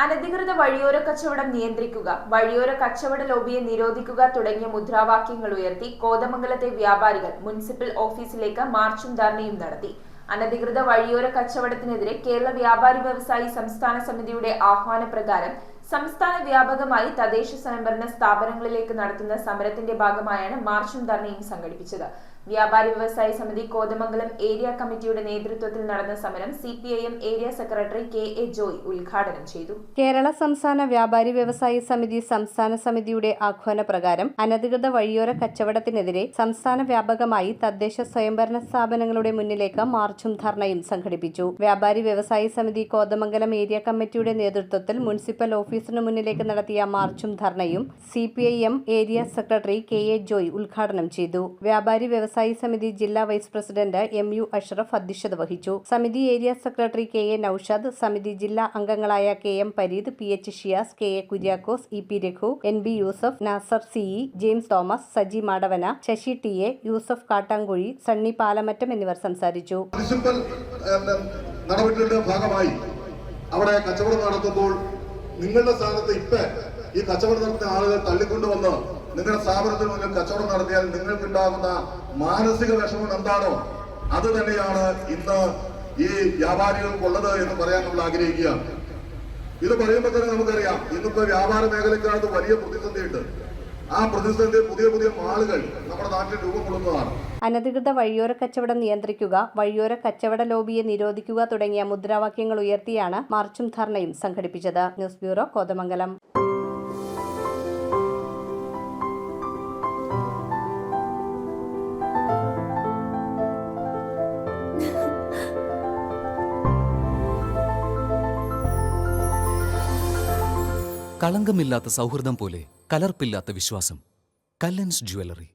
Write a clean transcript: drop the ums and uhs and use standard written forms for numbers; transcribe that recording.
അനധികൃത വഴിയോര കച്ചവടം നിയന്ത്രിക്കുക, വഴിയോര കച്ചവട ലോബിയെ നിരോധിക്കുക തുടങ്ങിയ മുദ്രാവാക്യങ്ങൾ ഉയർത്തി കോതമംഗലത്തെ വ്യാപാരികൾ മുനിസിപ്പൽ ഓഫീസിലേക്ക് മാർച്ചും ധർണയും നടത്തി. അനധികൃത വഴിയോര കച്ചവടത്തിനെതിരെ കേരള വ്യാപാരി വ്യവസായി സംസ്ഥാന സമിതിയുടെ ആഹ്വാനപ്രകാരം സംസ്ഥാന വ്യാപകമായി തദ്ദേശ സ്വയംഭരണ സ്ഥാപനങ്ങളിലേക്ക് നടത്തുന്ന സമരത്തിന്റെ ഭാഗമായാണ് മാർച്ചും ധർണയും സംഘടിപ്പിച്ചത്. വ്യാപാരി വ്യവസായി സമിതി കോതമംഗലം ഏരിയ കമ്മിറ്റിയുടെ നേതൃത്വത്തിൽ നടന്ന സമരം CPIM area secretary KA Joy ഉദ്ഘാടനം ചെയ്തു. കേരള സംസ്ഥാന വ്യാപാരി വ്യവസായി സമിതി സംസ്ഥാന സമിതിയുടെ ആഹ്വാനപ്രകാരം അനധികൃത വഴിയോര കച്ചവടത്തിനെതിരെ സംസ്ഥാന വ്യാപകമായി തദ്ദേശ സ്വയംഭരണ സ്ഥാപനങ്ങളുടെ മുന്നിലേക്ക് മാർച്ചും ധർണയും സംഘടിപ്പിച്ചു. വ്യാപാരി വ്യവസായി സമിതി കോതമംഗലം ഏരിയ കമ്മിറ്റിയുടെ നേതൃത്വത്തിൽ മുനിസിപ്പൽ ഓഫീസിന് മുന്നിലേക്ക് നടത്തിയ മാർച്ചും ധർണയും CPIM area secretary KA Joy ഉദ്ഘാടനം ചെയ്തു. വ്യാപാരി വ്യവസായി സമിതി ജില്ലാ വൈസ് പ്രസിഡന്റ് MU അഷ്റഫ് അധ്യക്ഷത വഹിച്ചു. സമിതി ഏരിയ സെക്രട്ടറി KA നൌഷാദ്, സമിതി ജില്ലാ അംഗങ്ങളായ KM Pareed, PH Shiyas, KA Kuriakose, EP Raghu, NB Yusuf, Nasar CE, James Thomas, Saji Madavana, Sasi TA, Yusuf Kattankuzhi, Sunny Palamattam എന്നിവർ സംസാരിച്ചു. മുനിസിപ്പൽ നടപടികളുടെ ഭാഗമായി അവിടെ കച്ചവടം നടത്തുമ്പോൾ നിങ്ങളുടെ സ്ഥാനത്ത് ഈ കച്ചവടം നടത്തുന്ന ആളുകൾ തള്ളിക്കൊണ്ടുവന്ന് നിങ്ങളുടെ സ്ഥാപനത്തിന് മുന്നിൽ കച്ചവടം നടത്തിയാൽ നിങ്ങൾക്കുണ്ടാകുന്ന മാനസിക വിഷമം എന്താണോ അത് തന്നെയാണ് ഇന്ന് ഈ വ്യാപാരികൾക്കുള്ളത് എന്ന് പറയാൻ നമ്മൾ ആഗ്രഹിക്കുകയാണ്. ഇത് പറയുമ്പോൾ തന്നെ നമുക്കറിയാം, ഇന്നിപ്പോ വ്യാപാര മേഖലക്കകത്ത് വലിയ പ്രതിസന്ധിയുണ്ട്. ആ പ്രതിസന്ധി പുതിയ മാളുകൾ നമ്മുടെ നാട്ടിൽ രൂപം കൊള്ളുന്നതാണ്. അനധികൃത വഴിയോര കച്ചവടം നിയന്ത്രിക്കുക, വഴിയോര കച്ചവട ലോബിയെ നിരോധിക്കുക തുടങ്ങിയ മുദ്രാവാക്യങ്ങൾ ഉയർത്തിയാണ് മാർച്ചും ധർണയും സംഘടിപ്പിച്ചത്. News bureau, Kothamangalam. കളങ്കമില്ലാത്ത സൗഹൃദം പോലെ കലർപ്പില്ലാത്ത വിശ്വാസം. കല്ലൻസ് ജ്വല്ലറി.